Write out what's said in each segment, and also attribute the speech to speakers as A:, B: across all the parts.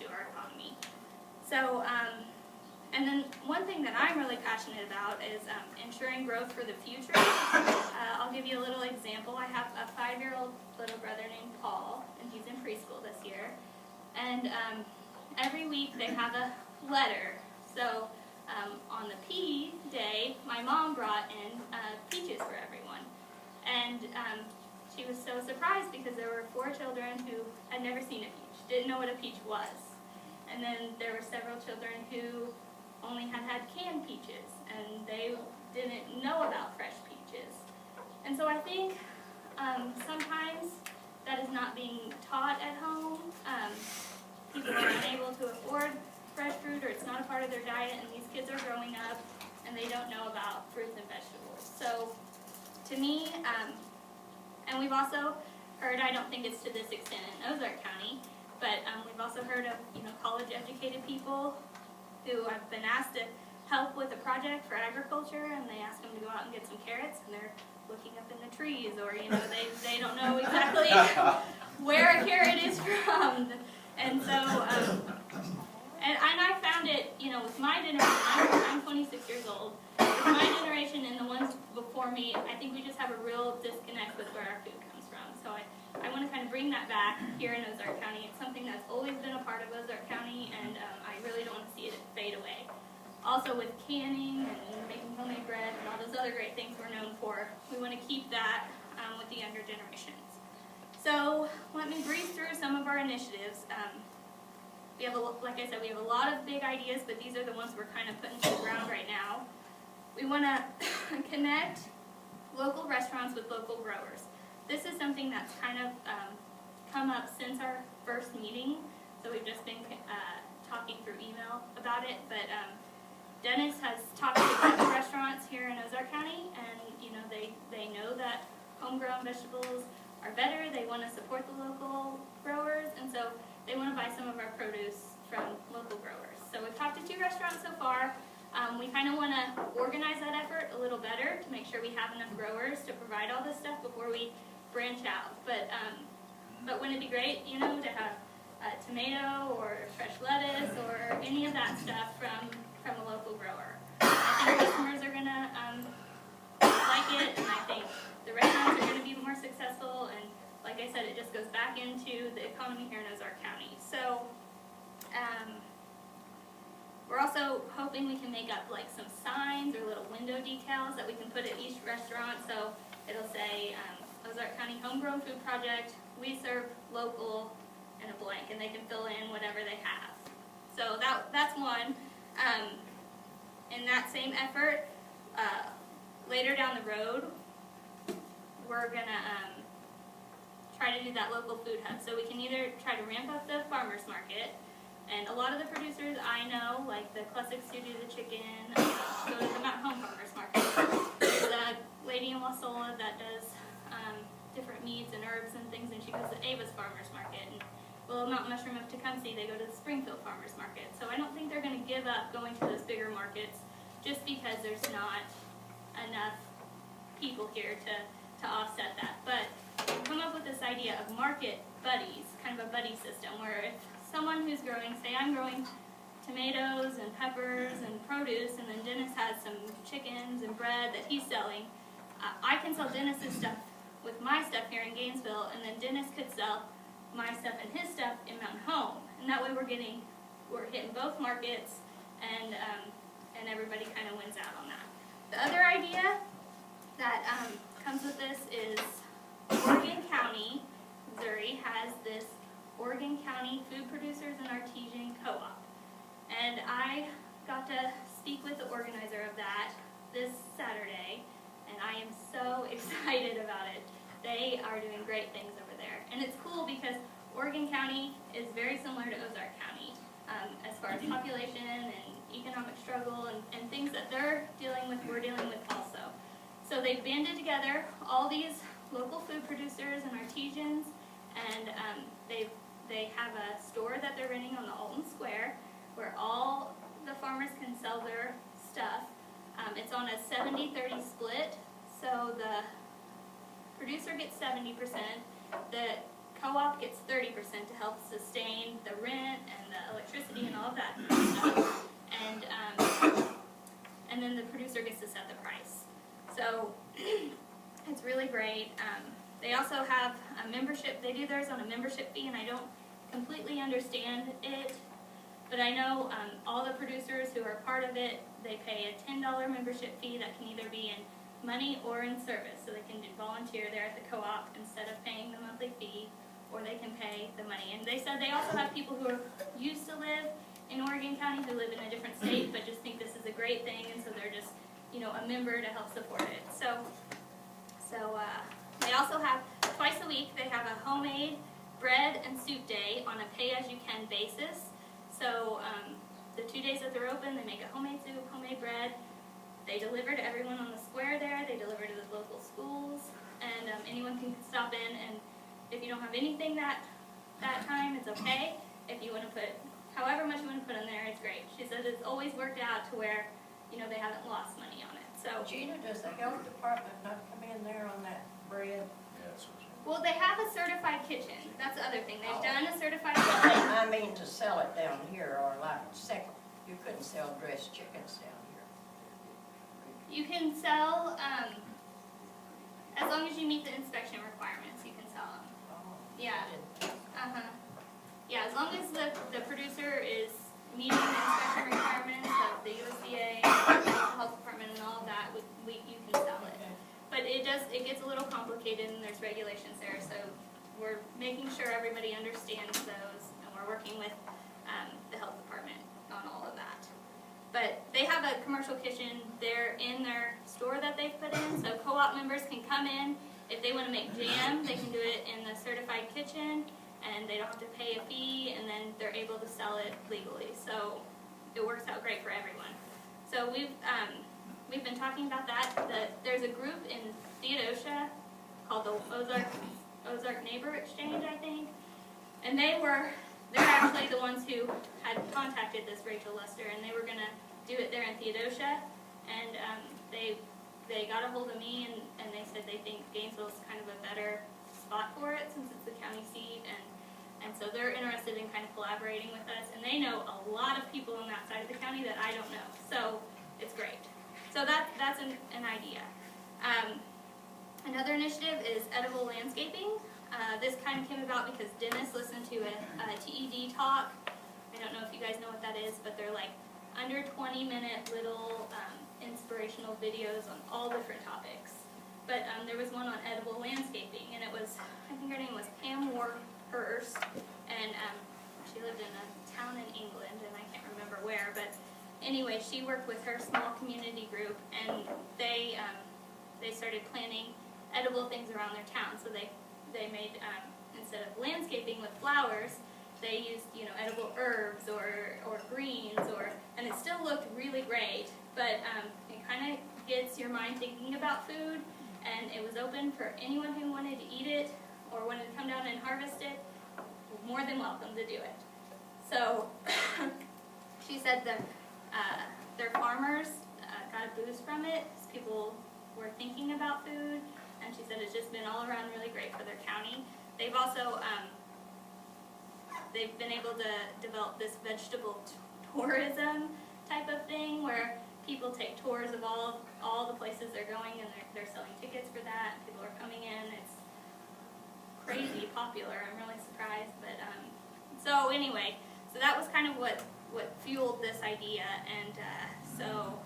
A: to our economy. So, and then one thing that I'm really passionate about is ensuring growth for the future. I'll give you a little example. I have a 5-year-old little brother named Paul, and he's in preschool this year. And every week they have a letter. So on the P day, my mom brought in peaches for everyone. And she was so surprised because there were 4 children who had never seen a peach, didn't know what a peach was. And then there were several children who only had canned peaches, and they didn't know about fresh peaches. And so I think sometimes that is not being taught at home. People are unable to afford fresh fruit, or it's not a part of their diet, and these kids are growing up and they don't know about fruits and vegetables. So to me, and we've also heard, I don't think it's to this extent in Ozark County, but we've also heard of college-educated people who have been asked to help with a project for agriculture, and they ask them to go out and get some carrots, and they're looking up in the trees, or they don't know exactly where a carrot is from. And so, and I found it, with my generation, I'm 26 years old, with my generation and the ones before me, I think we just have a real disconnect with where our food comes from. So I want to kind of bring that back here in Ozark County. It's something that's always been a part of Ozark County, and I really don't want to see it fade away. Also with canning and making homemade bread and all those other great things we're known for, we want to keep that with the younger generations. So let me breeze through some of our initiatives. We have, like I said, we have a lot of big ideas, but these are the ones we're kind of putting to the ground right now. We want to connect local restaurants with local growers. This is something that's kind of come up since our first meeting, so we've just been talking through email about it, but Dennis has talked to a bunch of restaurants here in Ozark County, and they know that homegrown vegetables are better. They want to support the local growers, and so they want to buy some of our produce from local growers. So we've talked to 2 restaurants so far. We kind of want to organize that effort a little better to make sure we have enough growers to provide all this stuff before we branch out. But wouldn't it be great, to have a tomato or fresh lettuce or any of that stuff from a local grower? I think customers are going to like it, and I think the restaurants are going to be more successful, and like I said, it just goes back into the economy here in Ozark County. So we're also hoping we can make up like some signs or little window decals that we can put at each restaurant. So it'll say Ozark County Homegrown Food Project, we serve local, and a blank, and they can fill in whatever they have. So that's one. In that same effort, later down the road, we're going to try to do that local food hub. So we can either try to ramp up the farmer's market, and a lot of the producers I know, like the Classics who do the chicken, go to the Mount Home Farmer's Market. There's a lady in Wasola that does different meats and herbs and things, and she goes to Ava's Farmer's Market. And Willow Mountain Mushroom of Tecumseh, they go to the Springfield Farmer's Market. So I don't think they're going to give up going to those bigger markets just because there's not enough people here to offset that. But come up with this idea of market buddies, kind of a buddy system, where if someone who's growing, say I'm growing tomatoes and peppers and produce, and then Dennis has some chickens and bread that he's selling, I can sell Dennis's stuff with my stuff here in Gainesville, and then Dennis could sell my stuff and his stuff in Mountain Home. And that way we're hitting both markets, and everybody kind of wins out on that. The other idea that comes with this is Oregon County, Missouri, has this Oregon County Food Producers and Artisan Co-op. And I got to speak with the organizer of that this Saturday, and I am so excited about it. They are doing great things over there. And it's cool because Oregon County is very similar to Ozark County as far as population and economic struggle and things that they're dealing with, we're dealing with also. So they've banded together all these local food producers and artisans, and they have a store that they're renting on the Alton Square where all the farmers can sell their stuff. It's on a 70-30 split, so the producer gets 70%, the co-op gets 30% to help sustain the rent and the So it's really great. They also have a membership. They do theirs on a membership fee, and I don't completely understand it, but I know all the producers who are part of it, they pay a $10 membership fee that can either be in money or in service, so they can volunteer there at the co-op instead of paying the monthly fee, or they can pay the money. And they said they also have people who are used to live in Oregon County who live in a different state, but just think this is a great thing, and so they're just, you know, a member to help support it. So they also have, twice a week, they have a homemade bread and soup day on a pay-as-you-can basis. So the 2 days that they're open, they make a homemade soup, homemade bread. They deliver to everyone on the square there. They deliver to the local schools, and anyone can stop in. And if you don't have anything that time, it's okay. If you want to put however much you want to put in there, it's great. She said it's always worked out to where, you know, they haven't lost money on it. So
B: Gina, does the health department not come in there on that bread?
C: Yes.
A: well, they have a certified kitchen. That's the other thing. They've done a certified
B: I
A: kitchen.
B: mean to sell it down here, or like you couldn't sell dressed chickens down here.
A: You can sell, as long as you meet the inspection requirements, you can sell them.
B: Oh,
A: Yeah.
B: I didn't-
A: Yeah, as long as the producer is meeting the inspection requirements of the USDA, the health department, and all of that, you can sell it.
B: Okay.
A: But it gets a little complicated, and there's regulations there, so we're making sure everybody understands those, and we're working with the health department on all of that. But they have a commercial kitchen there in their store that they've put in, so co-op members can come in. If they want to make jam, they can do it in the certified kitchen, and they don't have to pay a fee, and then they're able to sell it legally. So it works out great for everyone. So we've been talking about that. There's a group in Theodosia called the Ozark Neighbor Exchange, I think, and they're actually the ones who had contacted this Rachel Lester, and they were gonna do it there in Theodosia, and they got a hold of me, and they said they think Gainesville's kind of a better spot for it since it's the county seat, and so they're interested in kind of collaborating with us, and they know a lot of people on that side of the county that I don't know, so it's great. So that's an idea. Another initiative is edible landscaping. This kind of came about because Dennis listened to a TED talk. I don't know if you guys know what that is, but they're like under 20-minute little inspirational videos on all different topics. But there was one on edible landscaping, and it was, I think her name was Pam Warhurst, and she lived in a town in England, and I can't remember where, but anyway, she worked with her small community group, and they started planting edible things around their town. So they made, instead of landscaping with flowers, they used, you know, edible herbs or greens, and it still looked really great, but it kind of gets your mind thinking about food, and it was open for anyone who wanted to eat it or wanted to come down and harvest it, more than welcome to do it. So she said that their farmers got a boost from it, because people were thinking about food, and she said it's just been all around really great for their county. They've also they've been able to develop this vegetable tourism type of thing where people take tours of all the places they're going, and they're selling tickets for that. People are coming in. It's crazy popular. I'm really surprised, but so anyway, so that was kind of what fueled this idea, and so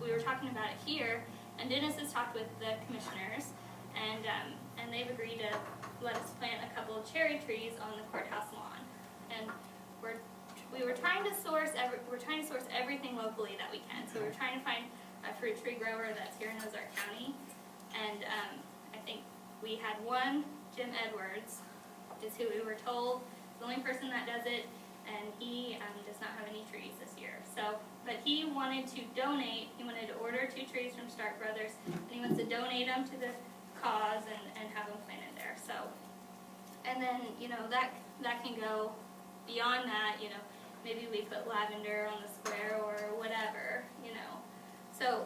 A: we were talking about it here, and Dennis has talked with the commissioners, and they've agreed to let us plant a couple of cherry trees on the courthouse lawn, and we're trying to source everything locally that we can. So we're trying to find a fruit tree grower that's here in Ozark County, and I think we had one, Jim Edwards, is who we were told is the only person that does it, and he does not have any trees this year. So, but he wanted to donate. He wanted to order 2 trees from Stark Brothers, and he wants to donate them to the cause and have them planted there. So, and then, you know, that can go beyond that. You know, maybe we put lavender on the square or whatever. You know, so.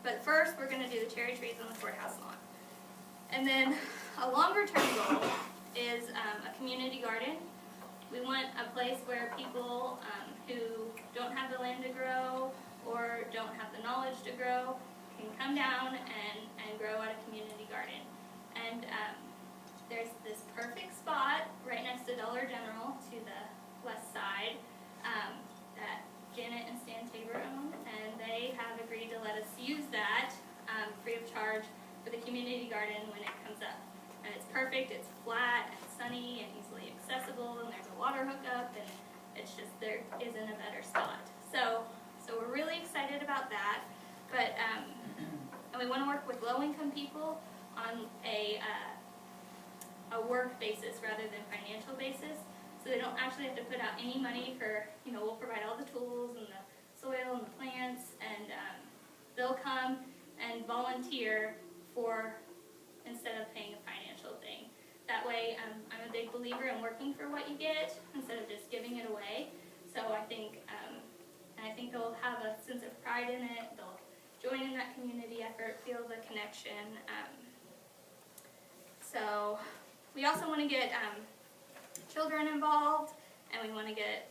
A: But first, we're going to do the cherry trees on the courthouse lawn, and then a longer-term goal is a community garden. We want a place where people who don't have the land to grow or don't have the knowledge to grow can come down and grow at a community garden. And there's this perfect spot right next to Dollar General to the west side that Janet and Stan Tabor own, and they have agreed to let us use that free of charge for the community garden when it comes up. And it's perfect, it's flat and sunny and easily accessible, and there's a water hookup, and it's just, there isn't a better spot. So we're really excited about that, but and we want to work with low-income people on a work basis rather than financial basis, so they don't actually have to put out any money for, we'll provide all the tools and the soil and the plants, and they'll come and volunteer for, instead of paying a financial thing. That way, I'm a big believer in working for what you get instead of just giving it away. So I think they'll have a sense of pride in it. They'll join in that community effort, feel the connection. So we also want to get children involved, and we want to get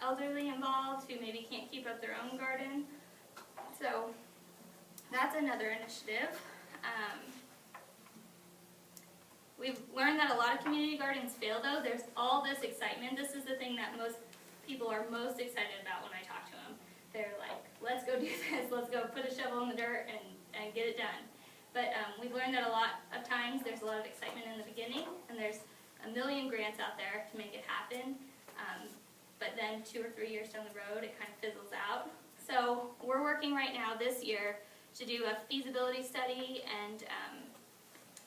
A: elderly involved who maybe can't keep up their own garden. So that's another initiative. We've learned that a lot of community gardens fail, though. There's all this excitement. This is the thing that most people are most excited about when I talk to them. They're like, let's go do this, let's go put a shovel in the dirt and get it done. But we've learned that a lot of times there's a lot of excitement in the beginning, and there's a million grants out there to make it happen. But then 2 or 3 years down the road, it kind of fizzles out. So we're working right now this year to do a feasibility study and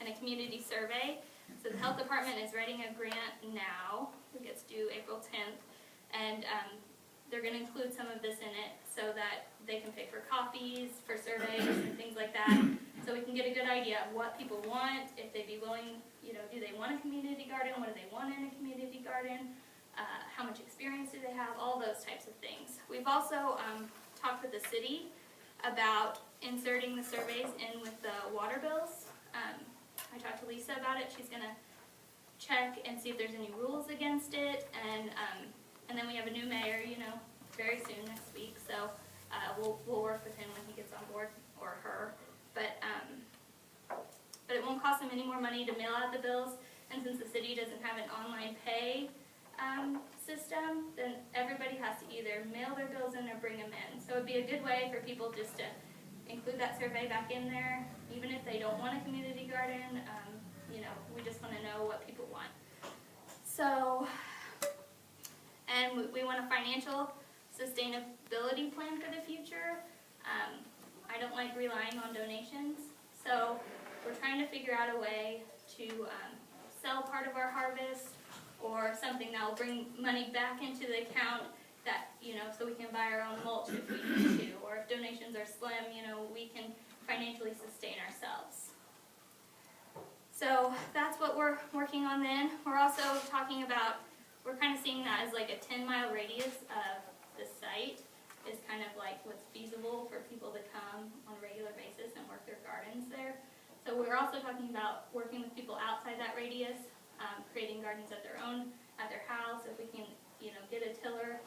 A: a community survey. So the health department is writing a grant now. It gets due April 10th. And they're going to include some of this in it so that they can pay for copies, for surveys, and things like that. So we can get a good idea of what people want, if they'd be willing, do they want a community garden, what do they want in a community garden, how much experience do they have, all those types of things. We've also talked with the city about inserting the surveys in with the water bills. I talked to Lisa about it. She's going to check and see if there's any rules against it, and then we have a new mayor, very soon, next week, so we'll work with him when he gets on board, or her, but it won't cost them any more money to mail out the bills, and since the city doesn't have an online pay system, then everybody has to either mail their bills in or bring them in. So it'd be a good way for people just to include that survey back in there, even if they don't want a community garden. We just want to know what people want. So, and we want a financial sustainability plan for the future. I don't like relying on donations, so we're trying to figure out a way to sell part of our harvest, or something that will bring money back into the account that, so we can buy our own mulch if we need to, or if donations are slim, we can financially sustain ourselves. So that's what we're working on then. We're also talking about, we're kind of seeing that as like a 10-mile radius of the site is kind of like what's feasible for people to come on a regular basis and work their gardens there. So we're also talking about working with people outside that radius, creating gardens at their house. If we can, get a tiller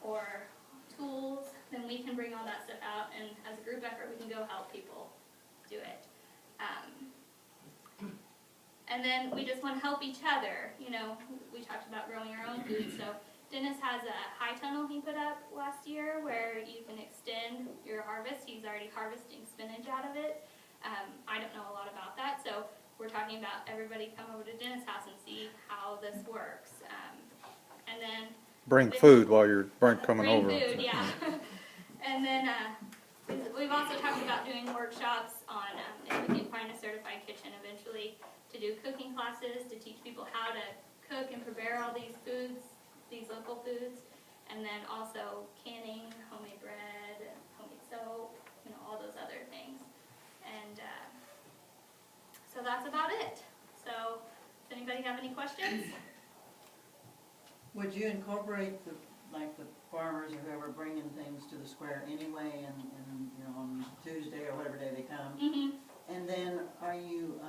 A: or tools, then we can bring all that stuff out, and as a group effort, we can go help people do it. And then we just want to help each other. We talked about growing our own food. So Dennis has a high tunnel he put up last year where you can extend your harvest. He's already harvesting spinach out of it. I don't know a lot about that, so we're talking about everybody come over to Dennis' house and see how this works. And then
C: bring food while you're coming over.
A: Bring food, yeah. And then we've also talked about doing workshops on if we can find a certified kitchen eventually, to do cooking classes to teach people how to cook and prepare all these foods, these local foods, and then also canning, homemade bread, homemade soap, all those other things. And so that's about it. So does anybody have any questions?
D: Would you incorporate the farmers or whoever bringing things to the square anyway, and on Tuesday or whatever day they come?
A: Mm-hmm.
D: And then are you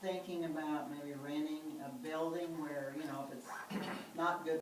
D: thinking about maybe renting a building where, if it's not good